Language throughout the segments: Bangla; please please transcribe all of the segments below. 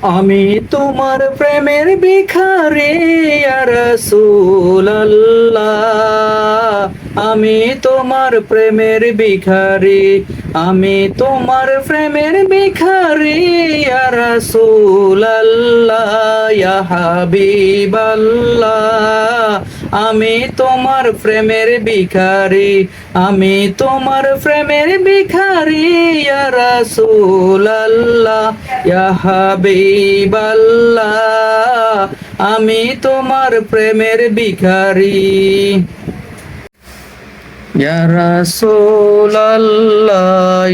আমি তোমার প্রেমের ভিখারি ইয়া রাসূলুল্লাহ। আমি তোমার প্রেমের ভিখারি, আমি তোমার প্রেমের ভিখারি ইয়া রাসূলুল্লাহ ইয়া হাবিবাল্লাহ। আমি তোমার প্রেমের ভিখারি, আমি তোমার প্রেমের ভিখারি ইয়া রাসূলুল্লাহ ইয়া হাবিবাল্লাহ। আমি তোমার প্রেমের ভিখারি ইয়া রাসূলুল্লাহ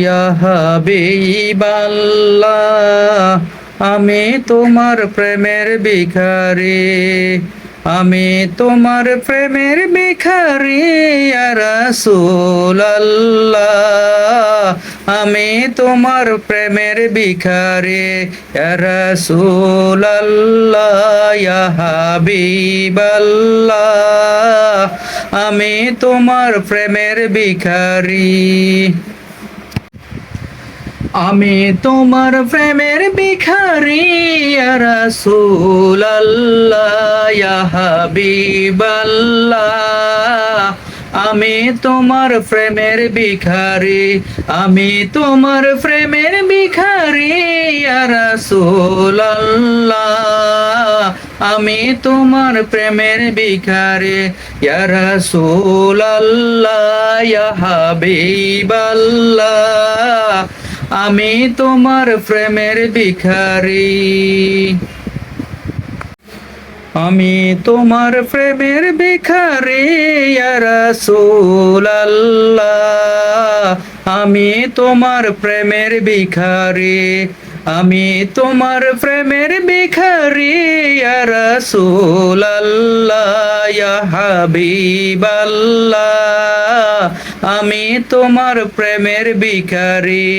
ইয়া হাবিবাল্লাহ। আমি তোমার প্রেমের ভিখারি, আমি তোমার প্রেমের ভিখারি ইয়া রাসূলুল্লাহ। আমি তোমার প্রেমের ভিখারি ইয়া রাসূলুল্লাহ ইয়া হাবিবাল্লাহ। আমি তোমার প্রেমের ভিখারি, আমি তোমার প্রেমের ভিখারি ইয়া রাসূলুল্লাহ ইয়া হাবিবাল্লাহ। আমি তোমার প্রেমের ভিখারি, আমি তোমার প্রেমের ভিখারি ইয়া রাসূলুল্লাহ। আমি তোমার প্রেমের ভিখারি ইয়া রাসূলুল্লাহ ইয়া হাবিবাল্লাহ। আমি তোমার প্রেমের ভিখারি, আমি তোমার প্রেমের ভিখারি ইয়া রাসূলুল্লাহ। আমি তোমার প্রেমের ভিখারি, আমি তোমার প্রেমের ভিখারি ইয়া রাসূলুল্লাহ ইয়া হাবিবাল্লাহ। আমি তোমার প্রেমের ভিখারি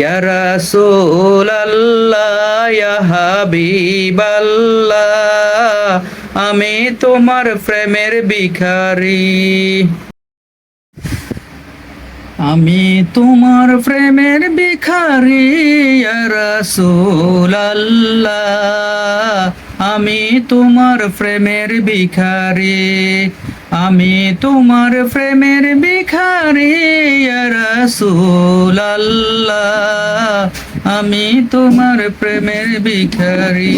ইয়া রাসূলুল্লাহ ইয়া হাবিবাল্লাহ। আমি তোমার প্রেমের ভিখারি, আমি তোমার প্রেমের ভিখারি ইয়া রাসূলুল্লাহ। আমি তোমার প্রেমের ভিখারি, আমি তোমার প্রেমের ভিখারি ইয়া রাসূলুল্লাহ। আমি তোমার প্রেমের ভিখারি।